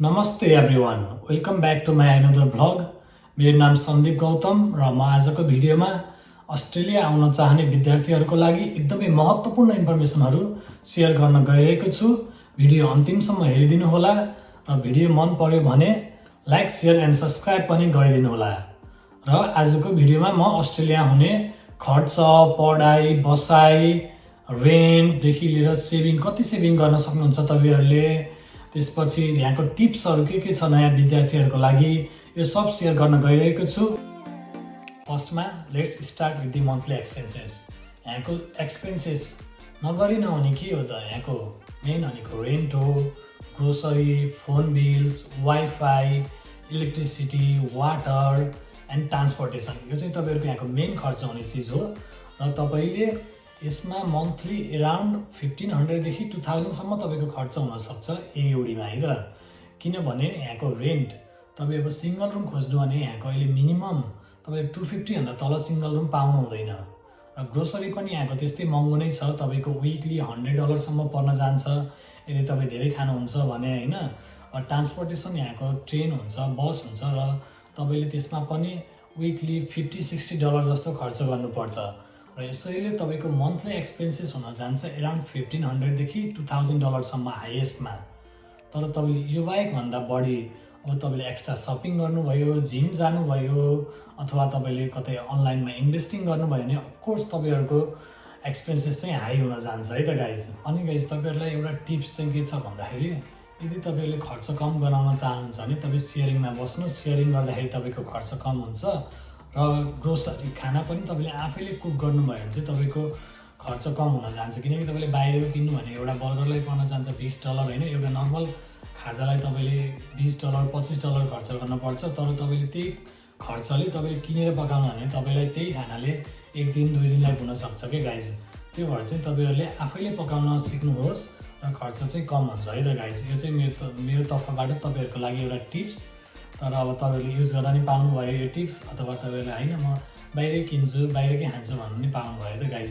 नमस्ते everyone, welcome back to my another vlog. मेरो नाम सन्दीप गौतम र म आजको भिडियोमा अस्ट्रेलिया आउन चाहने विद्यार्थीहरूको लागि एकदमै महत्त्वपूर्ण इन्फर्मेसनहरू सेयर गर्न गइरहेको छु। भिडियो अन्तिमसम्म हेरिदिनु होला र भिडियो मन पर्यो भने लाइक, सेयर एन्ड सब्सक्राइब पनि गरिदिनु होला। र आजको भिडियोमा म अस्ट्रेलिया हुने खर्च, पढाइ, बसाइ, रेन्टदेखि लिएर सेभिङ, कति सेभिङ गर्न सक्नुहुन्छ तपाईँहरूले, त्यसपछि यहाँको टिप्सहरू के छ नयाँ विद्यार्थीहरूको लागि, यो सब सेयर गर्न गइरहेको छु। फर्स्टमा let's start with the monthly expenses. यहाँको एक्सपेन्सेस नगरी नहुने के हो त? यहाँको मेन भनेको रेन्ट हो, grocery, phone bills, wifi, electricity, water and transportation. यो चाहिँ तपाईँहरूको यहाँको मेन खर्च हुने चिज हो। र तपाईँले यसमा मन्थली एराउन्ड 1500 देखि 2000सम्म तपाईँको खर्च हुनसक्छ एयुडीमा है त। किनभने यहाँको रेन्ट तपाईँ अब सिङ्गल रुम खोज्नु भने यहाँको अहिले मिनिमम तपाईँले 250 भन्दा तल सिङ्गल रुम पाउनु हुँदैन। र ग्रोसरी पनि यहाँको त्यस्तै महँगो नै छ, तपाईँको विकली $100सम्म पर्न जान्छ यदि तपाईँ धेरै खानुहुन्छ भने होइन। ट्रान्सपोर्टेसन यहाँको ट्रेन हुन्छ, बस हुन्छ र तपाईँले त्यसमा पनि विकली $50-60 जस्तो खर्च गर्नुपर्छ। र यसैले तपाईँको मन्थली एक्सपेन्सेस हुन जान्छ एराउन्ड 1500 देखि $2000सम्म हाइएस्टमा। तर तपाईँले यो बाहेक भन्दा बढी अब तपाईँले एक्स्ट्रा सपिङ गर्नुभयो, जिम जानुभयो, अथवा तपाईँले कतै अनलाइनमा इन्भेस्टिङ गर्नुभयो भने अफकोर्स तपाईँहरूको एक्सपेन्सेस चाहिँ हाई हुन जान्छ है त गाइज। अनि गाइज तपाईँहरूलाई एउटा टिप्स चाहिँ के छ भन्दाखेरि, यदि तपाईँले खर्च कम गराउन चाहनुहुन्छ भने तपाईँ सेयरिङमा बस्नुहोस्। सेयरिङ गर्दाखेरि तपाईँको खर्च कम हुन्छ र ग्रोसरी खाना पनि तपाईँले आफैले कुक गर्नुभयो भने चाहिँ तपाईँको खर्च कम हुन जान्छ। किनकि तपाईँले बाहिर किन्नु भने एउटा बर्गरलाई पर्न जान्छ $20 होइन, एउटा नर्मल खाजालाई तपाईँले $20 $25 खर्च गर्नुपर्छ। तर तपाईँले त्यही खर्चले तपाईँले किनेर पकाउनु भने तपाईँलाई त्यही खानाले 1 दिन 2 दिनलाई हुनसक्छ क्या गाइज। त्यो भएर चाहिँ तपाईँहरूले आफैले पकाउन सिक्नुहोस् र खर्च चाहिँ कम हुन्छ है त गाइज। यो चाहिँ मेरो तर्फबाट तपाईँहरूको लागि एउटा टिप्स। तर अब तपाईँहरूले युज गर्दा नि पाउनुभयो यो टिप्स, अथवा तपाईँहरूले होइन म बाहिरै किन्छु, बाहिरकै खान्छु भन्नु नि पाउनुभयो त गाइज।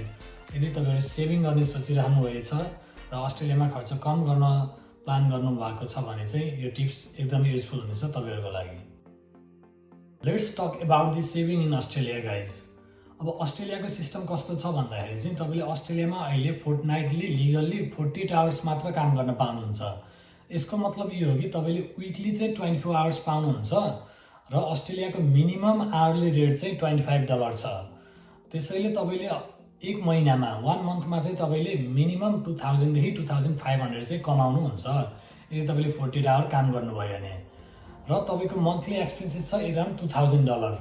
यदि तपाईँहरू सेभिङ गर्ने सोचिरहनु भएछ र अस्ट्रेलियामा खर्च कम गर्न प्लान गर्नुभएको छ भने चाहिँ यो टिप्स एकदमै युजफुल हुनेछ तपाईँहरूको लागि। Let's talk about the saving in Australia guys. अब अस्ट्रेलियाको सिस्टम कस्तो छ भन्दाखेरि चाहिँ तपाईँले अस्ट्रेलियामा अहिले फोर्टनाइटली लिगल्ली 48 आवर्स मात्र काम गर्न पाउनुहुन्छ। यसको मतलब यो हो कि तपाईँले विकली चाहिँ 24 आवर्स पाउनुहुन्छ र अस्ट्रेलियाको मिनिमम आवरली रेट चाहिँ $25 छ। त्यसैले तपाईँले एक महिनामा 1 मन्थमा चाहिँ तपाईँले मिनिमम 2000 देखि 2500 चाहिँ कमाउनुहुन्छ यदि तपाईँले 48 आवर काम गर्नुभयो भने। र तपाईँको मन्थली एक्सपेन्सेस छ एराउन्ड $2000।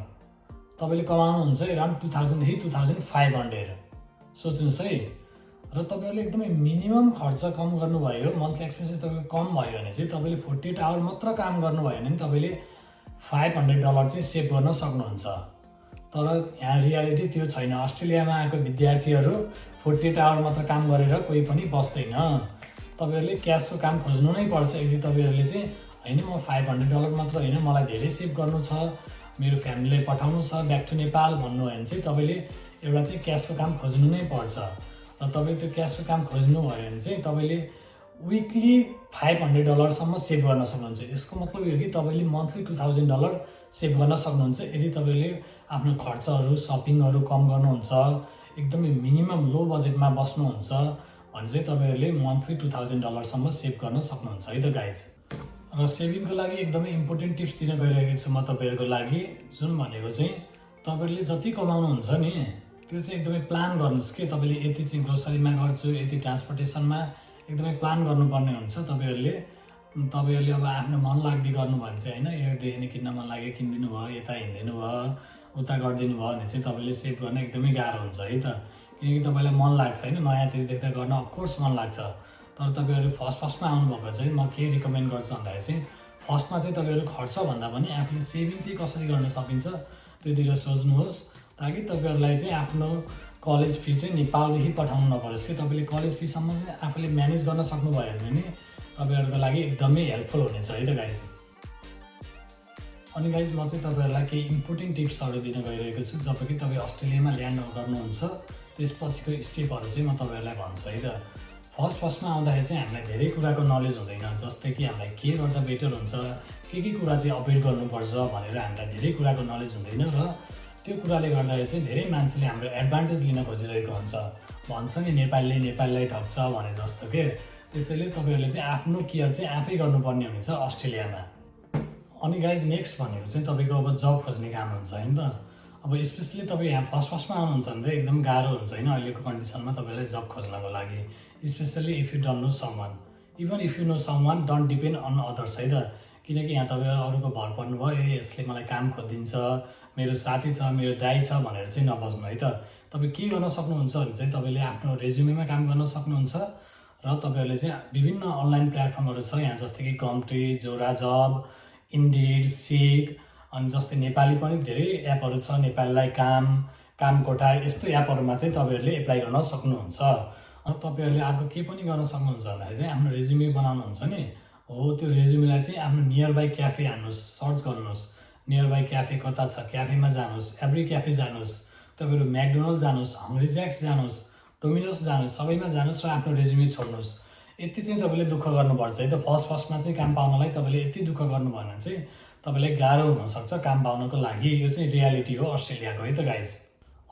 तपाईँले कमाउनुहुन्छ एराउन्ड 2000 देखि 2500। सोच्नुहोस् है। र तपाईँहरूले एकदमै मिनिमम खर्च कम गर्नुभयो, मन्थली एक्सपेन्सेस तपाईँको कम भयो भने चाहिँ तपाईँले 48 आवर मात्र काम गर्नुभयो भने तपाईँले $500 चाहिँ सेभ गर्न सक्नुहुन्छ। तर यहाँ रियालिटी त्यो छैन। अस्ट्रेलियामा आएको विद्यार्थीहरू 48 आवर मात्र काम गरेर कोही पनि बस्दैन। तपाईँहरूले क्यासको काम खोज्नु नै पर्छ। यदि तपाईँहरूले चाहिँ होइन म $500 मात्र होइन, मलाई धेरै सेभ गर्नु छ, मेरो फ्यामिलीलाई पठाउनु छ ब्याक टु नेपाल भन्नुभयो भने चाहिँ तपाईँले एउटा चाहिँ क्यासको काम खोज्नु नै पर्छ। र तपाईँ त्यो क्यासको काम खोज्नुभयो भने चाहिँ तपाईँले विकली $500सम्म सेभ गर्न सक्नुहुन्छ। यसको मतलब यो कि तपाईँले मन्थली $2000 सेभ गर्न सक्नुहुन्छ यदि तपाईँले आफ्नो खर्चहरू, सपिङहरू कम गर्नुहुन्छ, एकदमै मिनिमम लो बजेटमा बस्नुहुन्छ भने चाहिँ तपाईँहरूले मन्थली $2000सम्म सेभ गर्न सक्नुहुन्छ है त गाइज। र सेभिङको लागि एकदमै इम्पोर्टेन्ट टिप्स दिन गइरहेको छु म तपाईँहरूको लागि, जुन भनेको चाहिँ तपाईँहरूले जति कमाउनुहुन्छ नि त्यो चाहिँ एकदमै प्लान गर्नुहोस् कि तपाईँले यति चाहिँ ग्रोसरीमा गर्छु, यति ट्रान्सपोर्टेसनमा एकदमै प्लान गर्नुपर्ने हुन्छ। तपाईँहरूले अब आफ्नो मन लाग्दै गर्नु भने चाहिँ होइन, योदेखि किन्न मन लाग्यो किनिदिनु भयो, यता हिँडिदिनु भयो, उता गरिदिनु भयो भने चाहिँ तपाईँले सेभ गर्न एकदमै गाह्रो हुन्छ है त। किनकि तपाईँलाई मन लाग्छ होइन, नयाँ चिज देख्दा गर्न अफकोर्स मन लाग्छ। तर तपाईँहरू फर्स्टमा आउनुभएको चाहिँ म के रिकमेन्ड गर्छु भन्दाखेरि चाहिँ फर्स्टमा चाहिँ तपाईँहरू खर्च भन्दा पनि आफूले सेभिङ चाहिँ कसरी गर्न सकिन्छ त्योतिर सोच्नुहोस्, ताकि तपाईँहरूलाई चाहिँ आफ्नो कलेज फी चाहिँ नेपालदेखि पठाउनु नपरोस् कि तपाईँले कलेज फीसम्म चाहिँ आफूले म्यानेज गर्न सक्नुभयो भने नि तपाईँहरूको लागि एकदमै हेल्पफुल हुनेछ है त गाइज। अनि गाइज म चाहिँ तपाईँहरूलाई केही इम्पोर्टेन्ट टिप्सहरू दिन गइरहेको छु जब कि तपाईँ अस्ट्रेलियामा ल्यान्ड गर्नुहुन्छ त्यसपछिको स्टेपहरू चाहिँ म तपाईँहरूलाई भन्छु है त। फर्स्टमा आउँदाखेरि चाहिँ हामीलाई धेरै कुराको नलेज हुँदैन, जस्तै कि हामीलाई के गर्दा बेटर हुन्छ, के कुरा चाहिँ अपडेट गर्नुपर्छ भनेर हामीलाई धेरै कुराको नलेज हुँदैन र त्यो कुराले गर्दाखेरि चाहिँ धेरै मान्छेले हाम्रो एडभान्टेज लिन खोजिरहेको हुन्छ। भन्छ नि नेपालीले नेपालीलाई ठग्छ भने जस्तो के। त्यसैले तपाईँहरूले चाहिँ आफ्नो केयर चाहिँ आफै गर्नुपर्ने हुनेछ अस्ट्रेलियामा। अनि गाइज नेक्स्ट भनेको चाहिँ तपाईँको अब जब खोज्ने काम हुन्छ होइन त। अब स्पेसली तपाईँ यहाँ फर्स्टमा आउनुहुन्छ भने चाहिँ एकदम गाह्रो हुन्छ होइन अहिलेको कन्डिसनमा तपाईँलाई जब खोज्नको लागि, especially if you don't know someone. Even if you know someone don't depend on others है त। किनकि यहाँ तपाईँहरू अरूको भर पर्नुभयो यसले मलाई काम खोजिदिन्छ, मेरो साथी छ, मेरो दाइ छ भनेर चाहिँ नबस्नु है त। तपाईँ के गर्न सक्नुहुन्छ भने चाहिँ तपाईँले आफ्नो रेज्युमेमा काम गर्न सक्नुहुन्छ र तपाईँहरूले चाहिँ विभिन्न अनलाइन प्लेटफर्महरू छ यहाँ, जस्तै कि कम्ट्री, जोरा जब, इन्डिड, सिक, अनि जस्तै नेपाली पनि धेरै एपहरू छ, नेपालीलाई काम कोठा, यस्तो एपहरूमा चाहिँ तपाईँहरूले एप्लाई गर्न सक्नुहुन्छ। अनि तपाईँहरूले अर्को के पनि गर्न सक्नुहुन्छ भन्दाखेरि चाहिँ आफ्नो रेज्युमे बनाउनुहुन्छ नि हो, त्यो रेज्युमेलाई चाहिँ आफ्नो नियर बाई क्याफे हान्नुहोस्, सर्च गर्नुहोस् नियर बाई क्याफे कता छ, क्याफेमा जानुहोस्, एभ्री क्याफे जानुहोस्, तपाईँहरू म्याकडोनल्ड जानुहोस्, हङ्ग्री ज्याक्स जानुहोस्, डोमिनोस जानुहोस्, सबैमा जानुहोस् र आफ्नो रेज्युमे छोड्नुहोस्। यति चाहिँ तपाईँले दुःख गर्नुपर्छ है त। फर्स्टमा चाहिँ काम पाउनलाई तपाईँले यति दुःख गर्नु भएन भने चाहिँ तपाईँलाई गाह्रो हुनसक्छ काम पाउनको लागि। यो चाहिँ रियालिटी हो अस्ट्रेलियाको है त गाइज।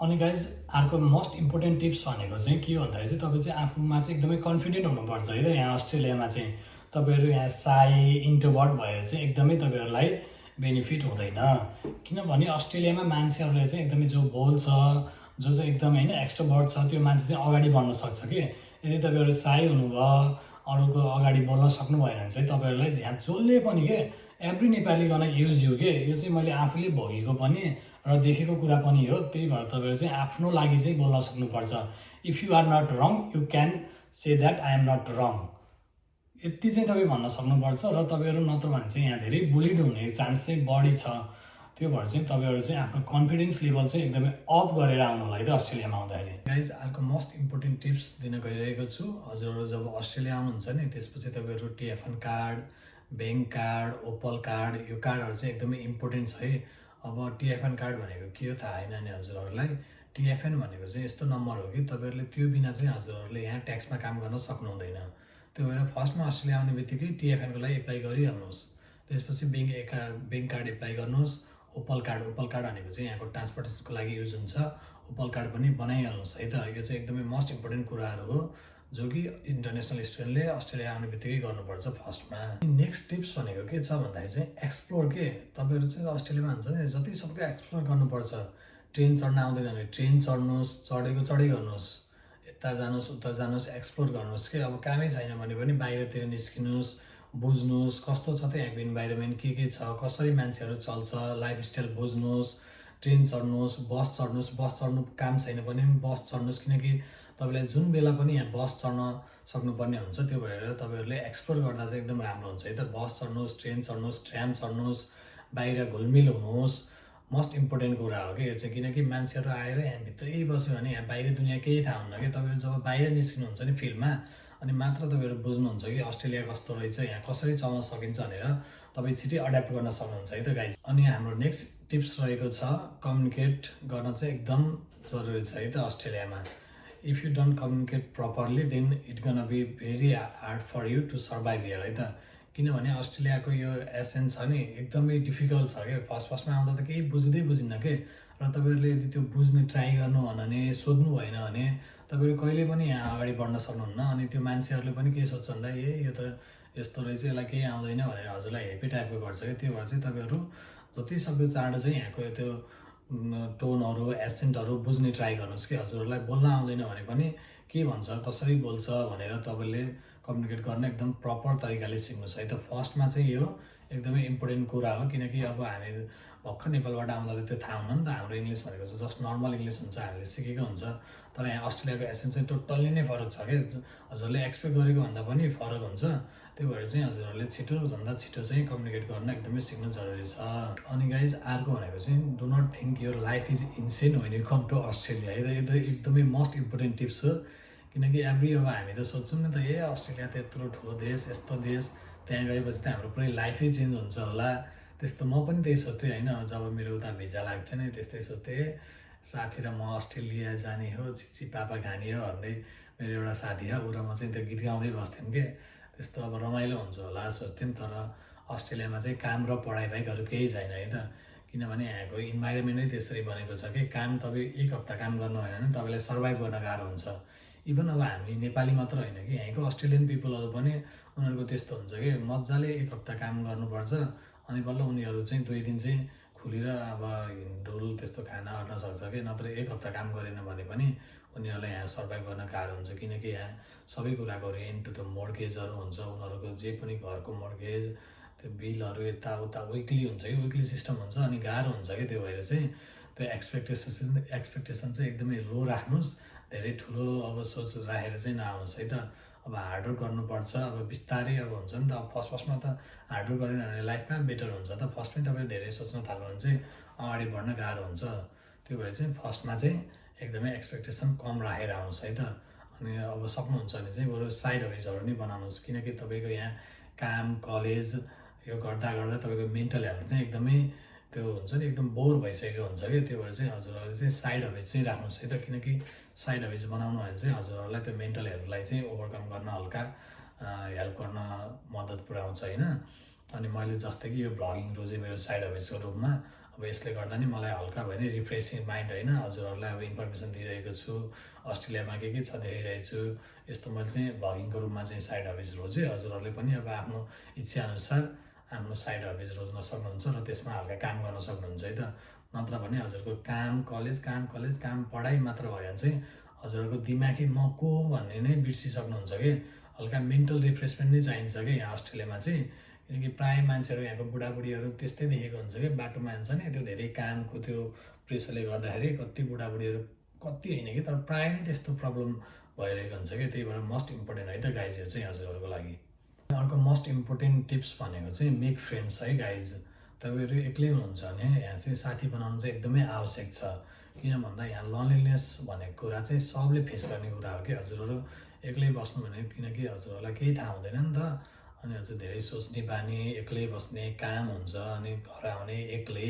अनि गाइज अर्को मोस्ट इम्पोर्टेन्ट टिप्स भनेको चाहिँ के हो भन्दाखेरि चाहिँ तपाईँ चाहिँ आफूमा चाहिँ एकदमै कन्फिडेन्ट हुनुपर्छ है त। यहाँ अस्ट्रेलियामा चाहिँ तपाईँहरू यहाँ साई इन्ट्रोभर्ट भएर चाहिँ एकदमै तपाईँहरूलाई बेनिफिट हुँदैन। किनभने अस्ट्रेलियामा मान्छेहरूले चाहिँ एकदमै जो बोल्छ, जो चाहिँ एकदमै होइन एक्स्ट्रोभर्ट छ, त्यो मान्छे चाहिँ अगाडि बढ्न सक्छ कि। यदि तपाईँहरू साई हुनुभयो, अरूको अगाडि बोल्न सक्नु भएन भने चाहिँ तपाईँहरूलाई यहाँ जसले पनि के एभ्री नेपाली गर्न युज यु के। यो चाहिँ मैले आफूले भोगेको पनि र देखेको कुरा पनि हो। त्यही भएर तपाईँहरू चाहिँ आफ्नो लागि चाहिँ बोल्न सक्नुपर्छ। If you are not wrong you can say that I am not wrong, यति चाहिँ तपाईँ भन्न सक्नुपर्छ। र तपाईँहरू नत्र भने चाहिँ यहाँ धेरै बुलिड हुने चान्स चाहिँ बढी छ। त्यो भएर चाहिँ तपाईँहरू चाहिँ आफ्नो कन्फिडेन्स लेभल चाहिँ एकदमै अप गरेर आउनु होला है त अस्ट्रेलियामा आउँदाखेरि। गाइज अर्को मोस्ट इम्पोर्टेन्ट टिप्स दिन गइरहेको छु। हजुरहरू जब अस्ट्रेलिया आउनुहुन्छ नि त्यसपछि तपाईँहरू TFN card, bank card, Opal card, यो कार्डहरू चाहिँ एकदमै इम्पोर्टेन्ट छ है। अब TFN कार्ड भनेको के हो थाहा होइन नि हजुरहरूलाई। TFN भनेको चाहिँ यस्तो नम्बर हो कि तपाईँहरूले त्यो बिना चाहिँ हजुरहरूले यहाँ ट्याक्समा काम गर्न सक्नुहुँदैन। त्यो भएर फर्स्टमा अस्ट्रेलिया आउने बित्तिकै TFNको लागि एप्लाई गरिहाल्नुहोस्। त्यसपछि ब्याङ्क कार्ड एप्लाई गर्नुहोस्। ओपल कार्ड भनेको चाहिँ यहाँको ट्रान्सपोर्टेसनको लागि युज हुन्छ। ओपल कार्ड पनि बनाइहाल्नुहोस् है त। यो चाहिँ एकदमै मोस्ट इम्पोर्टेन्ट कुराहरू हो जो कि इन्टरनेसनल स्टुडेन्टले अस्ट्रेलिया आउने बित्तिकै गर्नुपर्छ फर्स्टमा। नेक्स्ट टिप्स भनेको के छ भन्दाखेरि चाहिँ एक्सप्लोर के। तपाईँहरू चाहिँ अस्ट्रेलियामा हुन्छ नि जति सक्दो एक्सप्लोर गर्नुपर्छ। ट्रेन चढ्न आउँदैन भने ट्रेन चढ्नुहोस्, चढै गर्नुहोस्, यता जानुहोस् उता जानुहोस्, एक्सप्लोर गर्नुहोस् के। अब कामै छैन भने पनि बाहिरतिर निस्किनुहोस्, बुझ्नुहोस् कस्तो छ त यहाँको इन्भाइरोमेन्ट, के छ, कसरी मान्छेहरू चल्छ, लाइफस्टाइल बुझ्नुहोस्। ट्रेन चढ्नुहोस्, बस चढ्नु काम छैन भने बस चढ्नुहोस्, किनकि तपाईँलाई जुन बेला पनि यहाँ बस चढ्न सक्नुपर्ने हुन्छ। त्यो भएर तपाईँहरूले एक्सप्लोर गर्दा चाहिँ एकदम राम्रो हुन्छ है त। बस चढ्नुहोस्, ट्रेन चढ्नुहोस्, ट्राम चढ्नुहोस्, बाहिर घुलमिल हुनुहोस्। मोस्ट इम्पोर्टेन्ट कुरा हो कि यो चाहिँ। किनकि मान्छेहरू आएर यहाँ भित्रै बस्यो भने यहाँ बाहिर दुनियाँ केही थाहा हुन्न कि। तपाईँहरू जब बाहिर निस्किनुहुन्छ नि फिल्डमा अनि मात्र तपाईँहरू बुझ्नुहुन्छ कि अस्ट्रेलिया कस्तो रहेछ, यहाँ कसरी चल्न सकिन्छ भनेर तपाईँ छिटै एड्याप्ट गर्न सक्नुहुन्छ है त गाइज। अनि हाम्रो नेक्स्ट टिप्स रहेको छ कम्युनिकेट गर्न चाहिँ एकदम जरुरी छ है त अस्ट्रेलियामा। If you don't communicate properly then it gonna be very hard for you to survive here है त। किनभने अस्ट्रेलियाको यो एसेन्स छ नि एकदमै डिफिकल्ट छ क्या। फर्स्टमा आउँदा त केही बुझ्दिनँ के। र तपाईँहरूले यदि त्यो बुझ्ने ट्राई गर्नु भने, सोध्नु भएन भने तपाईँहरू कहिले पनि यहाँ अगाडि बढ्न सक्नुहुन्न। अनि त्यो मान्छेहरूले पनि के सोध्छ भन्दा यो त यस्तो रहेछ, यसलाई केही आउँदैन भनेर हजुरलाई हेपी टाइपको गर्छ क्या। त्यो भएर चाहिँ तपाईँहरू जति सक्दो चाँडो चाहिँ यहाँको त्यो टोनहरू, एसेन्टहरू बुझ्ने ट्राई गर्नुहोस् कि। हजुरहरूलाई बोल्न आउँदैन भने पनि के भन्छ, कसरी बोल्छ भनेर तपाईँले कम्युनिकेट गर्न एकदम प्रपर तरिकाले सिक्नुहोस् है त। फर्स्टमा चाहिँ यो एकदमै इम्पोर्टेन्ट कुरा हो। किनकि अब हामी भर्खर नेपालबाट आउँदा त्यो थाहा हुन्न नि त। हाम्रो इङ्ग्लिस भनेको चाहिँ जस्ट नर्मल इङ्ग्लिस हुन्छ, हामीले सिकेको हुन्छ। तर यहाँ अस्ट्रेलियाको एसेन्स चाहिँ टोटल्ली नै फरक छ क्या। हजुरले एक्सपेक्ट गरेको भन्दा पनि फरक हुन्छ। त्यो भएर चाहिँ हजुरहरूले छिटोभन्दा छिटो चाहिँ कम्युनिकेट गर्न एकदमै सिक्नु जरुरी छ। अनि गाइज अर्को भनेको चाहिँ do not think your life is insane when you come to Australia है त। यो त एकदमै मोस्ट इम्पोर्टेन्ट टिप्स हो। किनकि एभ्री अब हामी त सोध्छौँ नि त अस्ट्रेलिया त यत्रो ठुलो देश, यस्तो देश, त्यहाँ गएपछि त हाम्रो पुरै लाइफै चेन्ज हुन्छ होला। त्यस्तो म पनि त्यही सोच्थेँ होइन। जब मेरो उता भिजा लाग्थ्यो नि त्यस्तै सोध्थेँ, साथी र म अस्ट्रेलिया जाने हो, चिची पापा खाने हो भन्दै मेरो एउटा साथी हो, ऊ र म चाहिँ त्यो गीत गाउँदै बस्थ्यौँ कि त्यस्तो अब रमाइलो हुन्छ होला सोच्थ्यौँ। तर अस्ट्रेलियामा चाहिँ काम र पढाइ बाहेक अरू केही छैन है त, किनभने यहाँको इन्भाइरोमेन्टै त्यसरी बनेको छ कि काम तपाईँ एक हप्ता काम गर्नु भएन भने तपाईँलाई सर्भाइभ गर्न गाह्रो हुन्छ। इभन अब हामी नेपाली मात्र होइन कि यहाँको अस्ट्रेलियन पिपलहरू पनि उनीहरूको त्यस्तो हुन्छ कि मजाले एक हप्ता काम गर्नुपर्छ, अनि बल्ल उनीहरू चाहिँ 2 दिन चाहिँ खुलेर अब हिँडडुल त्यस्तो खाना अर्न सक्छ कि, नत्र एक हप्ता काम गरेन भने पनि उनीहरूलाई यहाँ सर्भाइभ गर्न गाह्रो हुन्छ। किनकि यहाँ सबै कुराको रेन्ट, त्यो मोर्गेजहरू हुन्छ, उनीहरूको जे पनि घरको मोर्गेज, त्यो बिलहरू यताउता विकली हुन्छ कि विकली सिस्टम हुन्छ, अनि गाह्रो हुन्छ कि। त्यो भएर चाहिँ त्यो एक्सपेक्टेसन चाहिँ एकदमै लो राख्नुहोस्, धेरै ठुलो अब सोच राखेर चाहिँ नआउनुहोस् है त। अब हार्डवर्क गर्नुपर्छ, अब बिस्तारै अब हुन्छ नि त। अब फर्स्टमा त हार्डवर्क गरेन भने लाइफमा बेटर हुन्छ त। फर्स्टमै तपाईँले धेरै सोच्न थाल्यो भने चाहिँ अगाडि बढ्न गाह्रो हुन्छ। त्यो भएर चाहिँ फर्स्टमा चाहिँ एकदमै एक्सपेक्टेसन कम राखेर आउनुहोस् है त। अनि अब सक्नुहुन्छ भने चाहिँ बरु साइड हबिजहरू नै बनाउनुहोस्, किनकि तपाईँको यहाँ काम कलेज यो गर्दा गर्दा तपाईँको मेन्टल हेल्थ चाहिँ एकदमै त्यो हुन्छ नि, एकदम बोर भइसकेको हुन्छ कि। त्यो भएर चाहिँ हजुरहरूले चाहिँ साइड हबिज चाहिँ राख्नुहोस् है त, किनकि साइड हबिज बनाउनु भने चाहिँ हजुरहरूलाई त्यो मेन्टल हेल्थलाई चाहिँ ओभरकम गर्न हल्का हेल्प गर्न मद्दत पुऱ्याउँछ होइन। अनि मैले जस्तै कि यो भ्लगिङ रोज मेरो साइड हबिजको रूपमा, अब यसले गर्दा नि मलाई हल्का भयो नि रिफ्रेसिङ माइन्ड होइन, हजुरहरूलाई अब इन्फर्मेसन दिइरहेको छु, अस्ट्रेलियामा के छ देखाइरहेको छु। यस्तो मैले चाहिँ भ्लगिङको रूपमा चाहिँ साइड हबिज रोजेँ। हजुरहरूले पनि अब आफ्नो इच्छाअनुसार आफ्नो साइड हबिज रोज्न सक्नुहुन्छ र त्यसमा हल्का काम गर्न सक्नुहुन्छ है त। नत्र भने हजुरको काम कलेज काम पढाइ मात्र भयो भने चाहिँ हजुरहरूको दिमागी म को भन्ने नै बिर्सिसक्नुहुन्छ कि। हल्का मेन्टल रिफ्रेसमेन्ट नै चाहिन्छ कि यहाँ अस्ट्रेलियामा चाहिँ, किनकि प्रायः मान्छेहरू यहाँको बुढाबुढीहरू त्यस्तै देखेको हुन्छ कि बाटोमा हिँड्छ नि, त्यो धेरै कामको त्यो प्रेसरले गर्दाखेरि कति बुढाबुढीहरू, कति होइन कि तर प्रायः नै त्यस्तो प्रब्लम भइरहेको हुन्छ कि। त्यही भएर मोस्ट इम्पोर्टेन्ट है त गाइज यो चाहिँ हजुरहरूको लागि। अर्को मोस्ट इम्पोर्टेन्ट टिप्स भनेको चाहिँ मेक फ्रेन्ड्स है गाइज। तपाईँहरू एक्लै हुनुहुन्छ भने यहाँ चाहिँ साथी बनाउनु चाहिँ एकदमै आवश्यक छ। किन भन्दा यहाँ लनलिनेस भनेको कुरा चाहिँ सबले फेस गर्ने कुरा हो कि। हजुरहरू एक्लै बस्नु भने, किनकि हजुरहरूलाई केही थाहा हुँदैन नि त, अनि हजुर धेरै सोच्ने बानी, एक्लै बस्ने काम हुन्छ, अनि घर आउने एक्लै,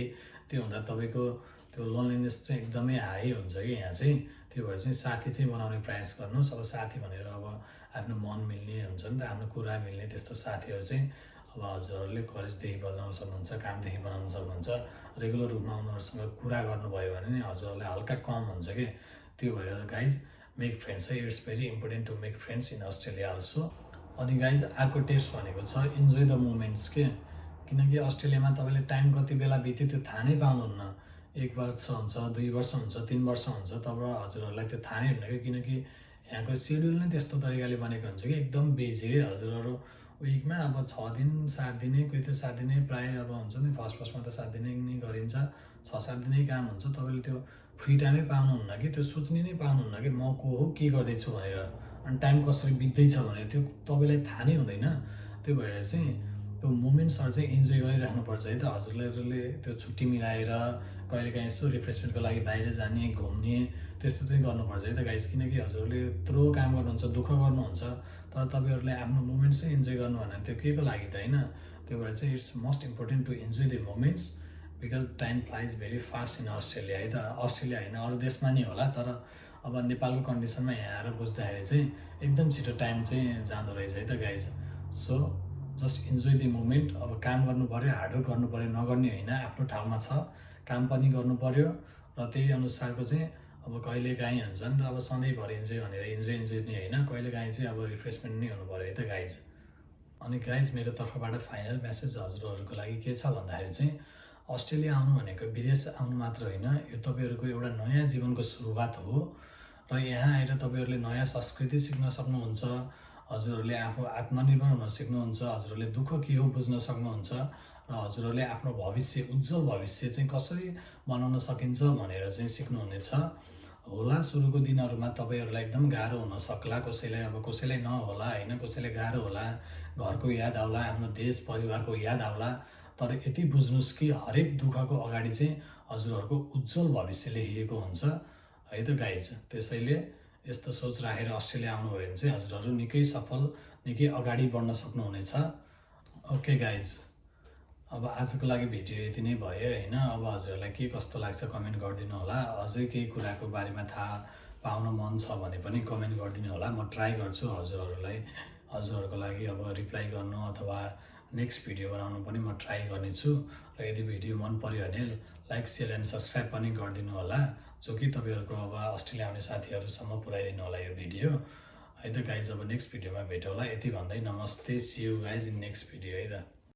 त्यो हुँदा तपाईँको त्यो लनलिनेस चाहिँ एकदमै हाई हुन्छ कि यहाँ चाहिँ। त्यो भएर चाहिँ साथी चाहिँ बनाउने प्रयास गर्नुहोस्। अब साथी भनेर अब आफ्नो मन मिल्ने हुन्छ नि त, आफ्नो कुरा मिल्ने त्यस्तो साथीहरू चाहिँ अब हजुरहरूले कलेजदेखि बनाउन सक्नुहुन्छ, कामदेखि बनाउन सक्नुहुन्छ। रेगुलर रूपमा उनीहरूसँग कुरा गर्नुभयो भने नि हजुरहरूलाई हल्का कम हुन्छ कि। त्यो भएर गाइज मेक फ्रेन्ड्स है, it's very important to make friends in Australia also. अनि गाइज अर्को टिप्स भनेको छ इन्जोय द मोमेन्ट्स के। किनकि अस्ट्रेलियामा तपाईँले टाइम कति बेला बित्यो त्यो थाहा नै पाउनुहुन्न। 1 वर्ष हुन्छ, 2 वर्ष हुन्छ, 3 वर्ष हुन्छ, तब हजुरहरूलाई त्यो थाहा नै हुन्न कि। किनकि यहाँको सेड्युल नै त्यस्तो तरिकाले बनेको हुन्छ कि एकदम बिजी है। हजुरहरू विकमा अब 6 दिन 7 दिनै, कोही त 7 दिनै प्रायः अब हुन्छ नि, फर्स्टमा त 7 दिनै नै गरिन्छ, 6-7 दिनै काम हुन्छ। तपाईँले त्यो फ्री टाइमै पाउनुहुन्न कि, त्यो सोच्ने नै पाउनुहुन्न कि म को हो, के गर्दैछु भनेर, अनि टाइम कसरी बित्दैछ भनेर त्यो तपाईँलाई थाहा नै हुँदैन। त्यो भएर चाहिँ त्यो मोमेन्ट्सहरू चाहिँ इन्जोय गरिराख्नुपर्छ है त। हजुरहरूले त्यो छुट्टी मिलाएर कहिलेकाहीँ यसो रिफ्रेसमेन्टको लागि बाहिर जाने, घुम्ने त्यस्तो चाहिँ गर्नुपर्छ है त गाइज। किनकि हजुरहरूले यत्रो काम गर्नुहुन्छ, दुःख गर्नुहुन्छ, तर तपाईँहरूले आफ्नो मोमेन्ट्स चाहिँ इन्जोय गर्नु भने त्यो के को लागि त होइन। त्यो भएर चाहिँ it's most important to enjoy the moments, because time flies very fast in Australia है त। अस्ट्रेलिया होइन अरू देशमा नि होला, तर अब नेपालको कन्डिसनमा यहाँ आएर बुझ्दाखेरि चाहिँ एकदम छिटो टाइम चाहिँ जाँदो रहेछ है त guys. So just enjoy the moment. अब काम गर्नु पऱ्यो, हार्डवर्क गर्नु पऱ्यो, नगर्ने होइन, आफ्नो ठाउँमा छ, काम पनि गर्नु पऱ्यो, र त्यही अनुसारको चाहिँ अब कहिलेकाहीँ हुन्छ नि त, अब सधैँभरि इन्जोय भनेर इन्जोय नै होइन, कहिलेकाहीँ चाहिँ अब रिफ्रेसमेन्ट नै हुनु पऱ्यो है त गाइज। अनि गाइज मेरो तर्फबाट फाइनल मेसेज हजुरहरूको लागि के छ भन्दाखेरि चाहिँ अस्ट्रेलिया आउनु भनेको विदेश आउनु मात्र होइन, यो तपाईँहरूको एउटा नयाँ जीवनको सुरुवात हो। र यहाँ आएर तपाईँहरूले नयाँ संस्कृति सिक्न सक्नुहुन्छ, हजुरहरूले आफू आत्मनिर्भर हुन सिक्नुहुन्छ, हजुरहरूले दुःख के हो बुझ्न सक्नुहुन्छ, र हजुरहरूले आफ्नो भविष्य, उज्जवल भविष्य चाहिँ कसरी बनाउन सकिन्छ भनेर चाहिँ सिक्नुहुनेछ होला। सुरुको दिनहरूमा तपाईँहरूलाई एकदम गाह्रो हुन सक्ला, कसैलाई नहोला होइन, कसैलाई गाह्रो होला, घरको याद आउला, आफ्नो देश परिवारको याद आउला, तर यति बुझ्नुहोस् कि हरेक दुःखको अगाडि चाहिँ हजुरहरूको उज्जवल भविष्य लेखिएको हुन्छ है त गाइज। त्यसैले यस्तो सोच राखेर अस्ट्रेलिया आउनुभयो भने चाहिँ हजुरहरू निकै सफल, निकै अगाडि बढ्न सक्नुहुनेछ। ओके गाइज, अब आजको लागि भिडियो यति नै भयो होइन। अब हजुरहरूलाई के कस्तो लाग्छ कमेन्ट गरिदिनु होला। अझै केही कुराको बारेमा थाहा पाउन मन छ भने पनि कमेन्ट गरिदिनु होला। म ट्राई गर्छु हजुरहरूको लागि अब रिप्लाई गर्नु अथवा नेक्स्ट भिडियो बनाउनु पनि म ट्राई गर्नेछु। र यदि भिडियो मन पर्यो भने लाइक सेयर एन्ड सब्सक्राइब पनि गरिदिनु होला, जो कि तपाईँहरूको अब अस्ट्रेलिया आउने साथीहरूसम्म पुऱ्याइदिनु होला यो भिडियो है त गाइज। अब नेक्स्ट भिडियोमा भेटौँला, यति भन्दै नमस्ते, see you guys in next video है त।